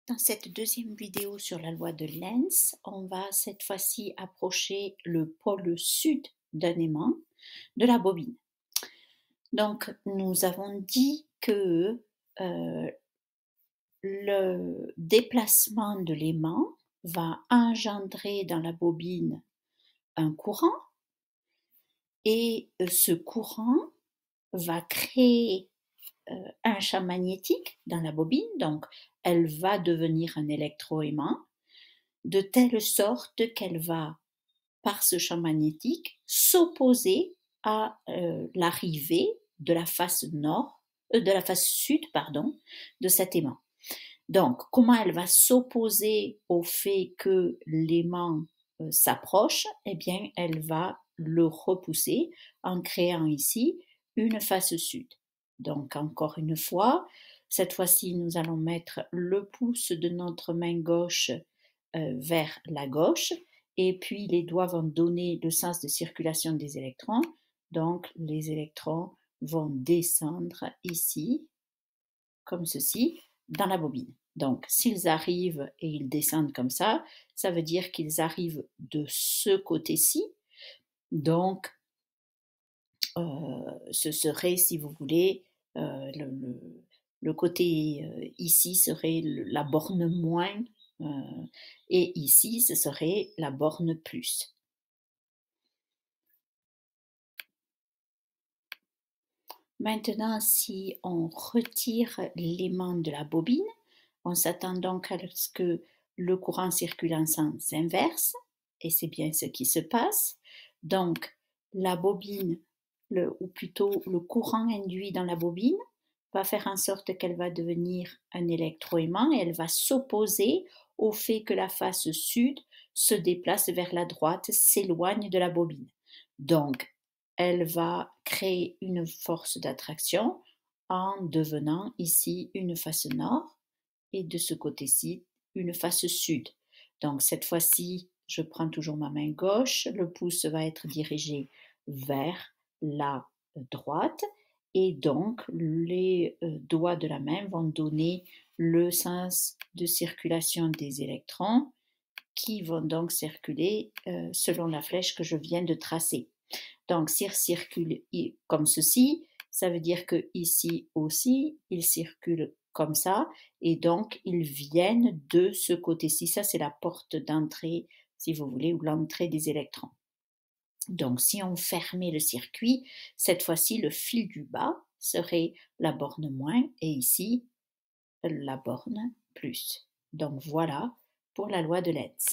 Dans cette deuxième vidéo sur la loi de Lenz, on va cette fois-ci approcher le pôle sud d'un aimant de la bobine. Donc, nous avons dit que le déplacement de l'aimant va engendrer dans la bobine un courant et ce courant va créer un champ magnétique dans la bobine, donc elle va devenir un électroaimant, de telle sorte qu'elle va, par ce champ magnétique, s'opposer à l'arrivée de la face nord, de la face sud, pardon, de cet aimant. Donc, comment elle va s'opposer au fait que l'aimant s'approche? Eh bien, elle va le repousser en créant ici une face sud. Donc, encore une fois, cette fois-ci, nous allons mettre le pouce de notre main gauche vers la gauche et puis les doigts vont donner le sens de circulation des électrons. Donc, les électrons vont descendre ici, comme ceci, dans la bobine. Donc, s'ils arrivent et ils descendent comme ça veut dire qu'ils arrivent de ce côté-ci. Donc, ce serait, si vous voulez, le côté ici serait la borne moins et ici, ce serait la borne plus. Maintenant, si on retire l'aimant de la bobine, on s'attend donc à ce que le courant circule en sens inverse, et c'est bien ce qui se passe. Donc, la bobine, ou plutôt le courant induit dans la bobine, va faire en sorte qu'elle va devenir un électroaimant et elle va s'opposer au fait que la face sud se déplace vers la droite, s'éloigne de la bobine. Donc, elle va créer une force d'attraction en devenant ici une face nord et de ce côté-ci une face sud. Donc cette fois-ci, je prends toujours ma main gauche, le pouce va être dirigé vers la droite et donc les doigts de la main vont donner le sens de circulation des électrons qui vont donc circuler selon la flèche que je viens de tracer. Donc, s'ils circulent comme ceci, ça veut dire que ici aussi, ils circulent comme ça, et donc ils viennent de ce côté-ci. Ça, c'est la porte d'entrée, si vous voulez, ou l'entrée des électrons. Donc, si on fermait le circuit, cette fois-ci, le fil du bas serait la borne moins, et ici, la borne plus. Donc, voilà pour la loi de Lenz.